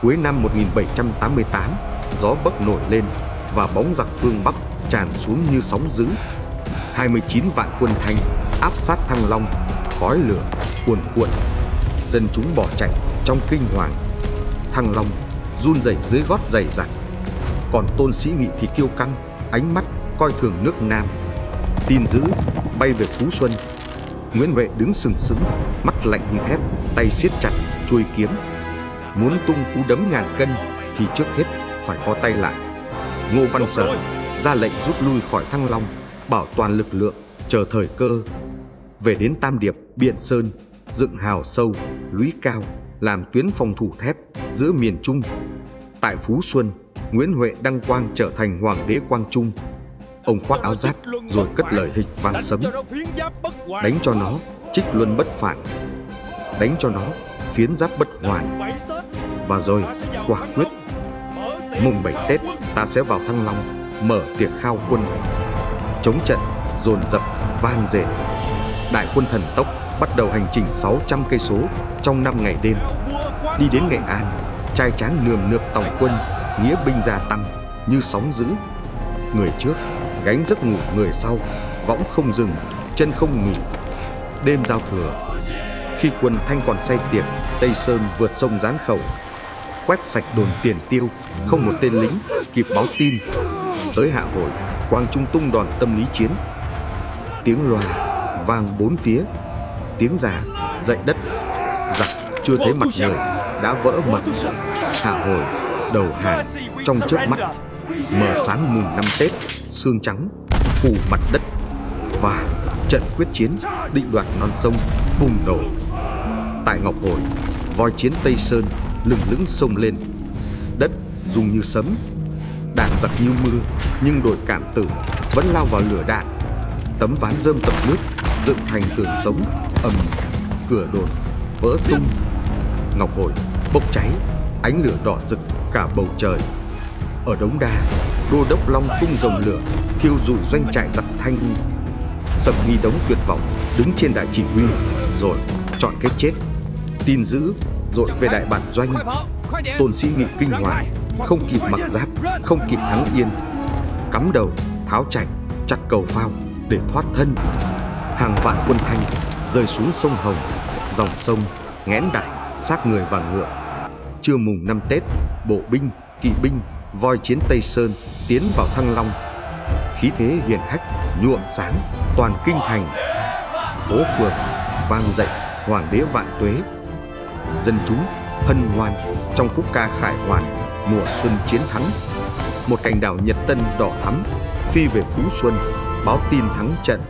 Cuối năm 1788, gió Bắc nổi lên và bóng giặc phương Bắc tràn xuống như sóng dữ. 29 vạn quân Thanh áp sát Thăng Long, khói lửa cuồn cuộn. Dân chúng bỏ chạy trong kinh hoàng. Thăng Long run rẩy dưới gót giày giặc. Còn Tôn Sĩ Nghị thì kiêu căng, ánh mắt coi thường nước Nam. Tin dữ bay về Phú Xuân. Nguyễn Huệ đứng sừng sững, mắt lạnh như thép, tay siết chặt chuôi kiếm. Muốn tung cú đấm ngàn cân thì trước hết phải có tay lại. Ngô Văn Sở ra lệnh rút lui khỏi Thăng Long, bảo toàn lực lượng chờ thời cơ. Về đến Tam Điệp, Biện Sơn, dựng hào sâu, lũy cao, làm tuyến phòng thủ thép giữa miền Trung. Tại Phú Xuân, Nguyễn Huệ đăng quang trở thành hoàng đế Quang Trung. Ông khoác áo giáp rồi cất lời hịch vang sấm: đánh cho nó Trích Luân bất phản, đánh cho nó Phiến Giáp bất hoàn. Và rồi quả quyết, mùng 7 Tết ta sẽ vào Thăng Long mở tiệc khao quân. Chống trận dồn dập vang dền. Đại quân thần tốc bắt đầu hành trình 600 cây số trong 5 ngày đêm. Đi đến Nghệ An, trai tráng nườm nượp tòng quân, nghĩa binh gia tăng như sóng dữ. Người trước gánh giấc ngủ người sau, võng không dừng, chân không nghỉ. Đêm giao thừa, khi quân Thanh còn say tiệc, Tây Sơn vượt sông Gián Khẩu, quét sạch đồn Tiền Tiêu, không một tên lính kịp báo tin. Tới Hạ Hồi, Quang Trung tung đòn tâm lý chiến. Tiếng loa vang bốn phía, tiếng già dậy đất. Giặc chưa thấy mặt người đã vỡ mật. Hạ Hồi đầu hàng trong chớp mắt. Mờ sáng mùng 5 Tết, sương trắng phủ mặt đất và trận quyết chiến định đoạt non sông bùng nổ. Tại Ngọc Hồi, voi chiến Tây Sơn lừng lững sông lên. Đất rung như sấm, đạn giặc như mưa, nhưng đội Cảm Tử vẫn lao vào lửa đạn. Tấm ván rơm tập nước dựng thành tường sống, ầm, cửa đồn vỡ tung. Ngọc Hồi bốc cháy, ánh lửa đỏ rực cả bầu trời. Ở Đống Đa, Đô đốc Long tung dòng lửa thiêu rụi doanh trại giặc Thanh U. Sầm Nghi Đống tuyệt vọng đứng trên đại chỉ huy rồi chọn cái chết. Tin dữ dội về đại bản doanh. Tôn Sĩ Nghị kinh hoàng, không kịp mặc giáp, không kịp thắng yên, cắm đầu tháo chạy chặt cầu phao để thoát thân. Hàng vạn quân Thanh rơi xuống sông Hồng, dòng sông nghẽn đặc xác người và ngựa. Trưa mùng 5 Tết, bộ binh, kỵ binh, voi chiến Tây Sơn tiến vào Thăng Long. Khí thế hiển hách nhuộm sáng toàn kinh thành. Phố phường vang dậy Hoàng đế vạn tuế. Dân chúng hân hoan trong khúc ca khải hoàn mùa xuân chiến thắng. Một cành đào nhật tân đỏ thắm phi về Phú Xuân báo tin thắng trận.